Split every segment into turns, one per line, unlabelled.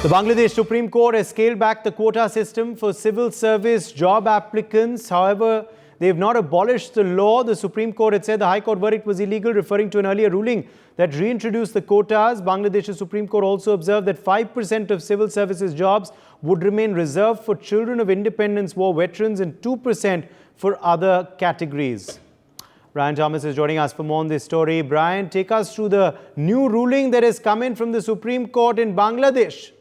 The Bangladesh Supreme Court has scaled back the quota system for civil service job applicants. However, they have not abolished the law. The Supreme Court had said the High Court verdict was illegal, referring to an earlier ruling that reintroduced the quotas. Bangladesh's Supreme Court also observed that 5% of civil services jobs would remain reserved for children of independence war veterans and 2% for other categories. Brian Thomas is joining us for more on this story. Brian, take us through the new ruling that has come in from the Supreme Court in Bangladesh.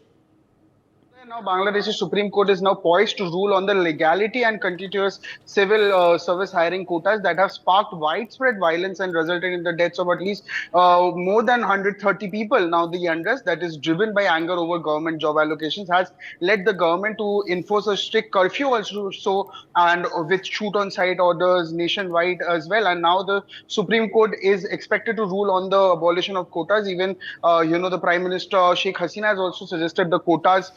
Now, Bangladesh's Supreme Court is now poised to rule on the legality and continuous civil service hiring quotas that have sparked widespread violence and resulted in the deaths of at least more than 130 people. Now, the unrest that is driven by anger over government job allocations has led the government to enforce a strict curfew also, and with shoot-on-sight orders nationwide as well. And now the Supreme Court is expected to rule on the abolition of quotas. Even, the Prime Minister Sheikh Hasina has also suggested the quotas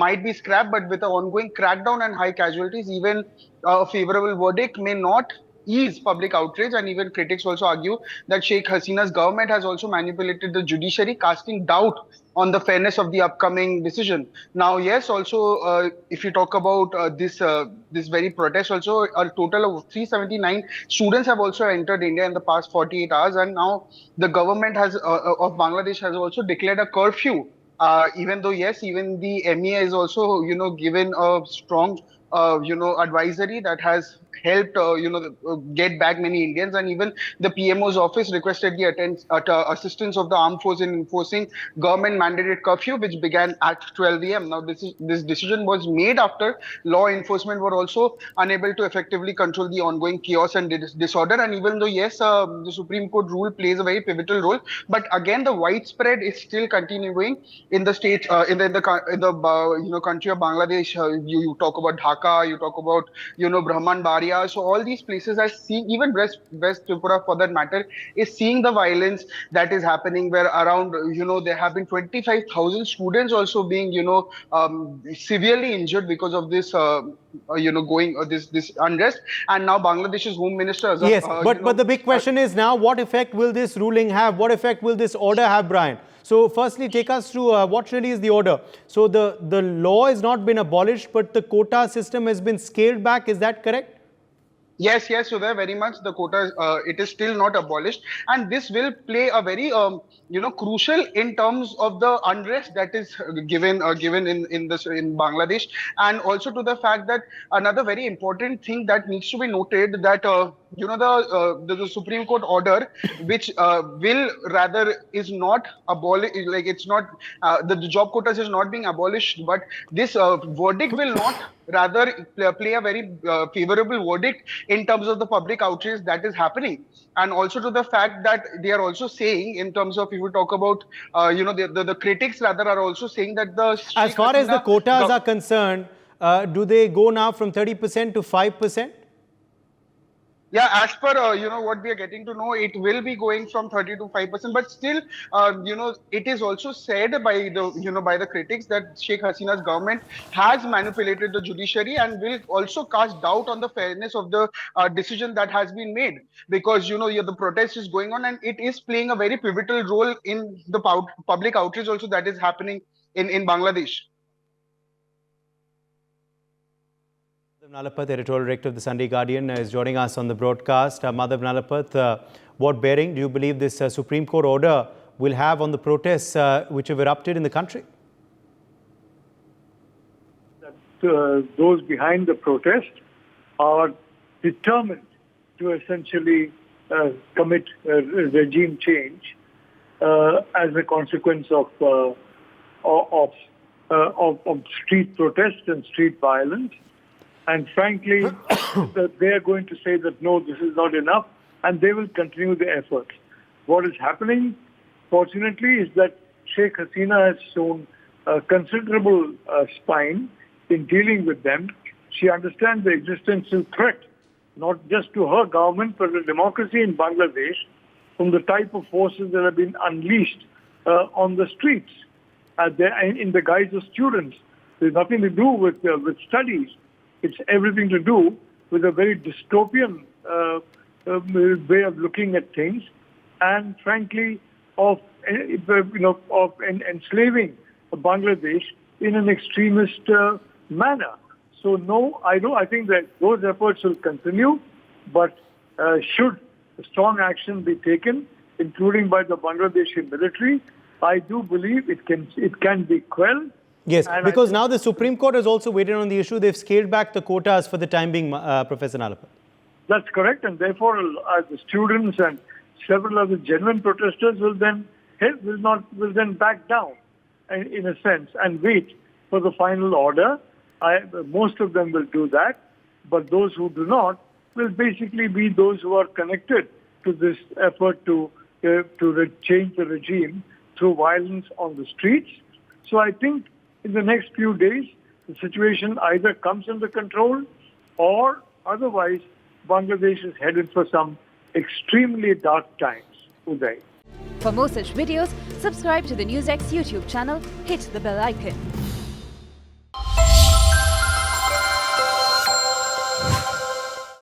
might be scrapped, but with the ongoing crackdown and high casualties, even a favorable verdict may not ease public outrage. And even critics also argue that Sheikh Hasina's government has also manipulated the judiciary, casting doubt on the fairness of the upcoming decision. Now, yes, also, if you talk about this very protest, also a total of 379 students have also entered India in the past 48 hours. And now the government has of Bangladesh has also declared a curfew. Even though, yes, even the MEA is also, given a strong, advisory that has helped, get back many Indians. And even the PMO's office requested the assistance of the armed force in enforcing government-mandated curfew, which began at 12 a.m. Now, this decision was made after law enforcement were also unable to effectively control the ongoing chaos and disorder. And even though, yes, the Supreme Court rule plays a very pivotal role, but again, the widespread is still continuing in the state, in the country of Bangladesh. You talk about Dhaka, you talk about, Brahman Bari. So all these places are seeing, even West Tripura for that matter, is seeing the violence that is happening, where around, there have been 25,000 students also being, severely injured because of this, this unrest. And now Bangladesh's Home Minister...
Yes, but the big question is now, what effect will this ruling have? What effect will this order have, Brian? So firstly, take us through what really is the order. So the law has not been abolished, but the quota system has been scaled back. Is that correct?
Yes, so there very much the quota, it is still not abolished, and this will play a very, crucial in terms of the unrest that is given in Bangladesh, and also to the fact that another very important thing that needs to be noted that the Supreme Court order, which will rather is not abolished, like it's not the job quotas is not being abolished, but this verdict will not rather play a very favorable verdict in terms of the public outrage that is happening. And also to the fact that they are also saying, in terms of, if we talk about, the critics rather are also saying that
as far as the quotas are concerned, do they go now from 30% to 5%?
Yeah, as per what we are getting to know, it will be going from 30 to 5%. But still, it is also said by the critics that Sheikh Hasina's government has manipulated the judiciary and will also cast doubt on the fairness of the decision that has been made, because the protest is going on and it is playing a very pivotal role in the public outrage also that is happening in Bangladesh.
Madhav Nalapat, editorial director of the Sunday Guardian, is joining us on the broadcast. Madhav Nalapat, what bearing do you believe this Supreme Court order will have on the protests which have erupted in the country?
Those behind the protest are determined to essentially commit regime change as a consequence of street protests and street violence. And frankly, they are going to say that, no, this is not enough, and they will continue the efforts. What is happening, fortunately, is that Sheikh Hasina has shown considerable spine in dealing with them. She understands the existential threat, not just to her government, but the democracy in Bangladesh, from the type of forces that have been unleashed on the streets in the guise of students. There's nothing to do with studies. It's everything to do with a very dystopian way of looking at things, and frankly, of enslaving Bangladesh in an extremist manner. So no, I think that those efforts will continue, but should strong action be taken, including by the Bangladeshi military, I do believe it can be quelled.
Yes,
And
because now the Supreme Court has also waited on the issue. They've scaled back the quotas for the time being, Professor Nalapal.
That's correct, and therefore the students and several other genuine protesters will then back down, in a sense, and wait for the final order. Most of them will do that, but those who do not will basically be those who are connected to this effort to change the regime through violence on the streets. So I think in the next few days, the situation either comes under control or otherwise Bangladesh is headed for some extremely dark times, Uday.
For more such videos, subscribe to the NewsX YouTube channel, hit the bell icon.